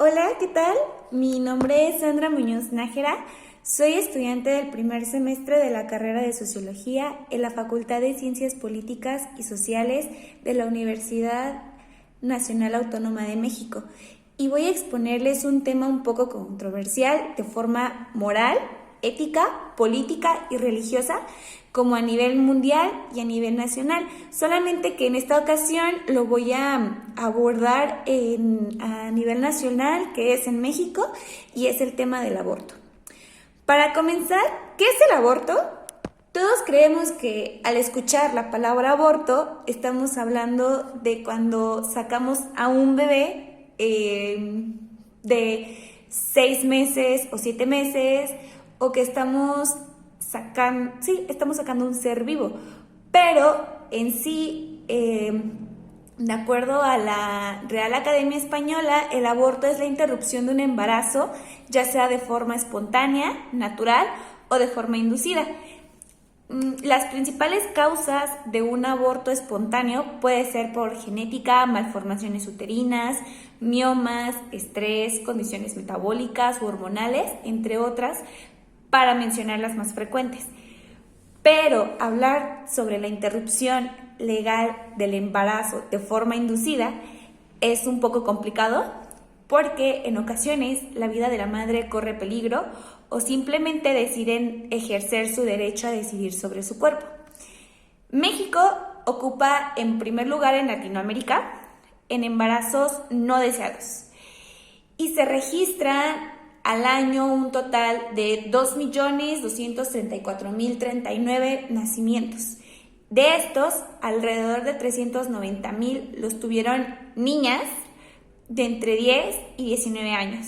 Hola, ¿qué tal? Mi nombre es Sandra Muñoz Nájera. Soy estudiante del primer semestre de la carrera de Sociología en la Facultad de Ciencias Políticas y Sociales de la Universidad Nacional Autónoma de México. Y voy a exponerles un tema un poco controversial de forma moral, ética, política y religiosa, como a nivel mundial y a nivel nacional. Solamente que en esta ocasión lo voy a abordar a nivel nacional, que es en México, y es el tema del aborto. Para comenzar, ¿qué es el aborto? Todos creemos que al escuchar la palabra aborto estamos hablando de cuando sacamos a un bebé de 6 meses o 7 meses, o que estamos sacando un ser vivo. Pero en sí, de acuerdo a la Real Academia Española, el aborto es la interrupción de un embarazo, ya sea de forma espontánea, natural o de forma inducida. Las principales causas de un aborto espontáneo puede ser por genética, malformaciones uterinas, miomas, estrés, condiciones metabólicas u hormonales, entre otras, para mencionar las más frecuentes. Pero hablar sobre la interrupción legal del embarazo de forma inducida es un poco complicado, porque en ocasiones la vida de la madre corre peligro o simplemente deciden ejercer su derecho a decidir sobre su cuerpo. México ocupa en primer lugar en Latinoamérica en embarazos no deseados y se registran al año un total de 2.234.039 nacimientos. De estos, alrededor de 390.000 los tuvieron niñas de entre 10 y 19 años,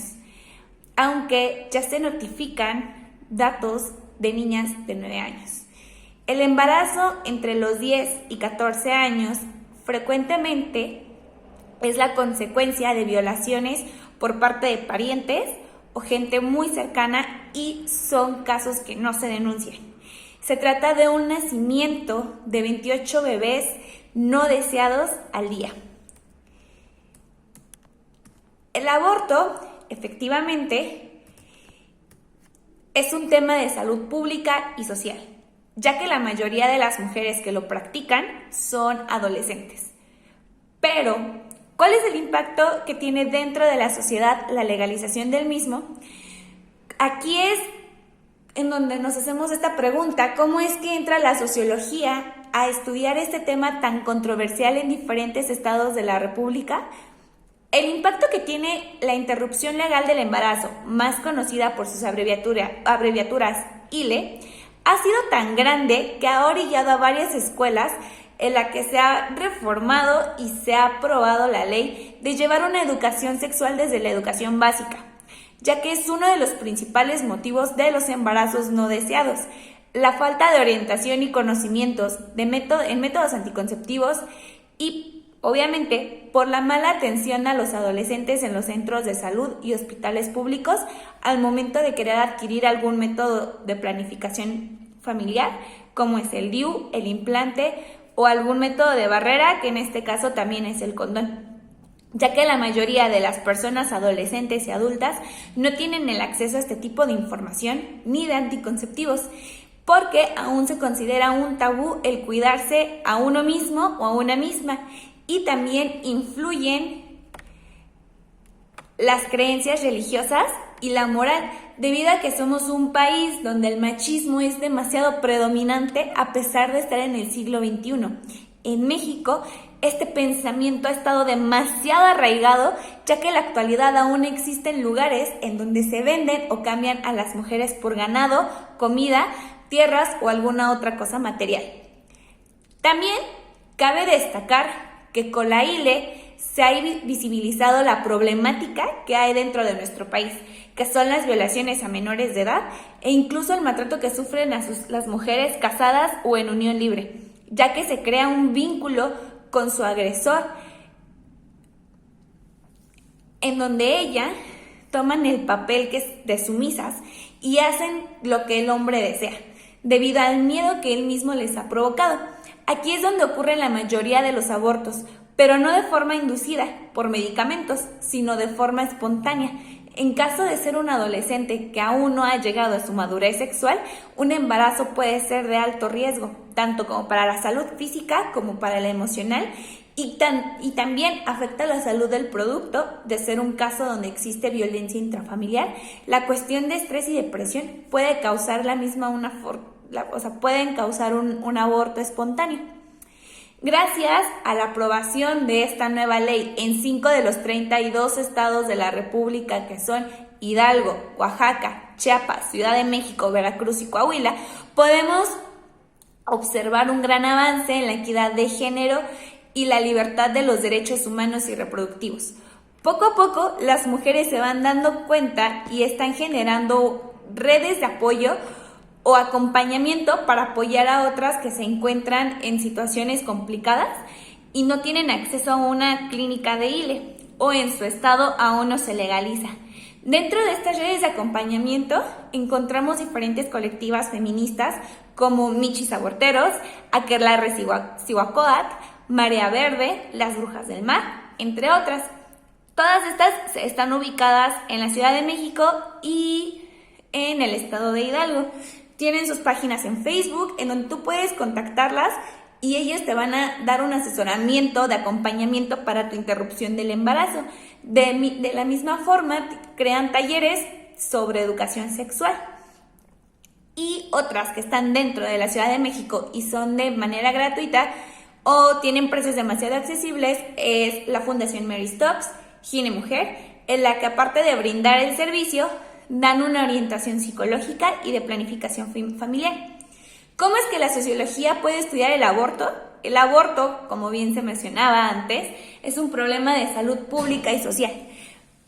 aunque ya se notifican datos de niñas de 9 años. El embarazo entre los 10 y 14 años frecuentemente es la consecuencia de violaciones por parte de parientes o gente muy cercana, y son casos que no se denuncian. Se trata de un nacimiento de 28 bebés no deseados al día. El aborto, efectivamente, es un tema de salud pública y social, ya que la mayoría de las mujeres que lo practican son adolescentes. Pero, ¿cuál es el impacto que tiene dentro de la sociedad la legalización del mismo? Aquí es en donde nos hacemos esta pregunta: ¿cómo es que entra la sociología a estudiar este tema tan controversial en diferentes estados de la República? El impacto que tiene la interrupción legal del embarazo, más conocida por sus abreviaturas ILE, ha sido tan grande que ha orillado a varias escuelas en la que se ha reformado y se ha aprobado la ley de llevar una educación sexual desde la educación básica, ya que es uno de los principales motivos de los embarazos no deseados: la falta de orientación y conocimientos en métodos anticonceptivos, y obviamente por la mala atención a los adolescentes en los centros de salud y hospitales públicos al momento de querer adquirir algún método de planificación familiar, como es el DIU, el implante o algún método de barrera, que en este caso también es el condón, ya que la mayoría de las personas adolescentes y adultas no tienen el acceso a este tipo de información ni de anticonceptivos, porque aún se considera un tabú el cuidarse a uno mismo o a una misma, y también influyen las creencias religiosas y la moral, debido a que somos un país donde el machismo es demasiado predominante a pesar de estar en el siglo XXI. En México, este pensamiento ha estado demasiado arraigado, ya que en la actualidad aún existen lugares en donde se venden o cambian a las mujeres por ganado, comida, tierras o alguna otra cosa material. También cabe destacar que con la ILE se ha visibilizado la problemática que hay dentro de nuestro país, que son las violaciones a menores de edad e incluso el maltrato que sufren las mujeres casadas o en unión libre, ya que se crea un vínculo con su agresor, en donde ellas toman el papel que es de sumisas y hacen lo que el hombre desea, debido al miedo que él mismo les ha provocado. Aquí es donde ocurren la mayoría de los abortos, pero no de forma inducida por medicamentos, sino de forma espontánea. En caso de ser un adolescente que aún no ha llegado a su madurez sexual, un embarazo puede ser de alto riesgo, tanto como para la salud física como para la emocional, y también afecta la salud del producto, de ser un caso donde existe violencia intrafamiliar. La cuestión de estrés y depresión puede causar pueden causar un aborto espontáneo. Gracias a la aprobación de esta nueva ley en 5 de los 32 estados de la República, que son Hidalgo, Oaxaca, Chiapas, Ciudad de México, Veracruz y Coahuila, podemos observar un gran avance en la equidad de género y la libertad de los derechos humanos y reproductivos. Poco a poco, las mujeres se van dando cuenta y están generando redes de apoyo o acompañamiento para apoyar a otras que se encuentran en situaciones complicadas y no tienen acceso a una clínica de ILE, o en su estado aún no se legaliza. Dentro de estas redes de acompañamiento encontramos diferentes colectivas feministas como Michis Aborteros, Aquelarre Cihuacóatl, Marea Verde, Las Brujas del Mar, entre otras. Todas estas están ubicadas en la Ciudad de México y en el estado de Hidalgo. Tienen sus páginas en Facebook en donde tú puedes contactarlas y ellas te van a dar un asesoramiento de acompañamiento para tu interrupción del embarazo. De la misma forma, crean talleres sobre educación sexual. Y otras que están dentro de la Ciudad de México y son de manera gratuita o tienen precios demasiado accesibles es la Fundación Mary Stopes, Gine Mujer, en la que aparte de brindar el servicio, dan una orientación psicológica y de planificación familiar. ¿Cómo es que la sociología puede estudiar el aborto? El aborto, como bien se mencionaba antes, es un problema de salud pública y social,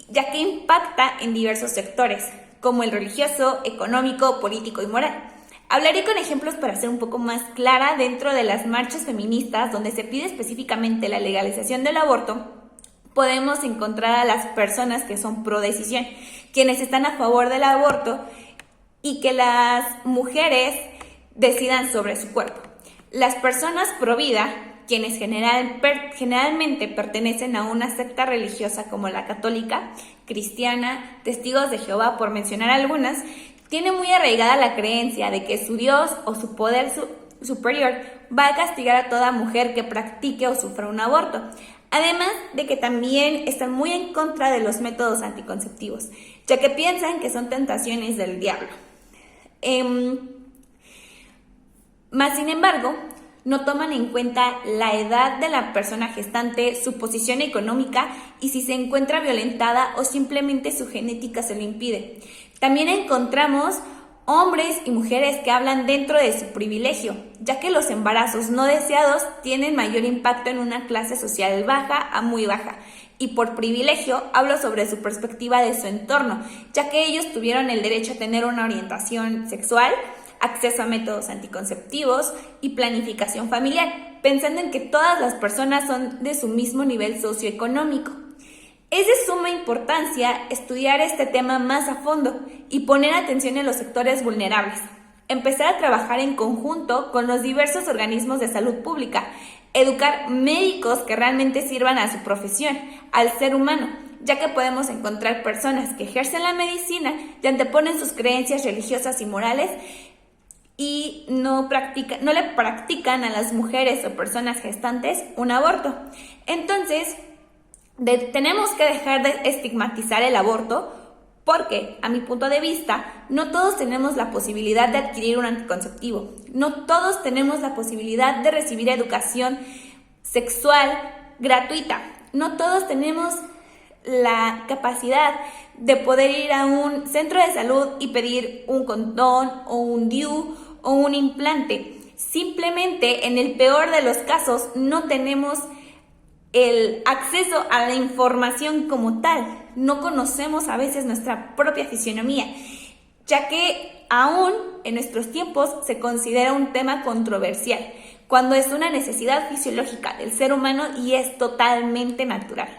ya que impacta en diversos sectores, como el religioso, económico, político y moral. Hablaré con ejemplos para ser un poco más clara dentro de las marchas feministas, donde se pide específicamente la legalización del aborto. Podemos encontrar a las personas que son pro decisión, quienes están a favor del aborto y que las mujeres decidan sobre su cuerpo. Las personas pro vida, quienes generalmente pertenecen a una secta religiosa como la católica, cristiana, testigos de Jehová, por mencionar algunas, tienen muy arraigada la creencia de que su Dios o su poder superior va a castigar a toda mujer que practique o sufra un aborto. Además de que también están muy en contra de los métodos anticonceptivos, ya que piensan que son tentaciones del diablo. Más sin embargo, no toman en cuenta la edad de la persona gestante, su posición económica y si se encuentra violentada o simplemente su genética se lo impide. También encontramos hombres y mujeres que hablan dentro de su privilegio, ya que los embarazos no deseados tienen mayor impacto en una clase social baja a muy baja. Y por privilegio hablo sobre su perspectiva de su entorno, ya que ellos tuvieron el derecho a tener una orientación sexual, acceso a métodos anticonceptivos y planificación familiar, pensando en que todas las personas son de su mismo nivel socioeconómico. Es de suma importancia estudiar este tema más a fondo y poner atención en los sectores vulnerables. Empezar a trabajar en conjunto con los diversos organismos de salud pública. Educar médicos que realmente sirvan a su profesión, al ser humano, ya que podemos encontrar personas que ejercen la medicina y anteponen sus creencias religiosas y morales y no le practican a las mujeres o personas gestantes un aborto. Entonces, tenemos que dejar de estigmatizar el aborto porque, a mi punto de vista, no todos tenemos la posibilidad de adquirir un anticonceptivo. No todos tenemos la posibilidad de recibir educación sexual gratuita. No todos tenemos la capacidad de poder ir a un centro de salud y pedir un condón o un DIU o un implante. Simplemente, en el peor de los casos, no tenemos el acceso a la información como tal. No conocemos a veces nuestra propia fisionomía, ya que aún en nuestros tiempos se considera un tema controversial, cuando es una necesidad fisiológica del ser humano y es totalmente natural.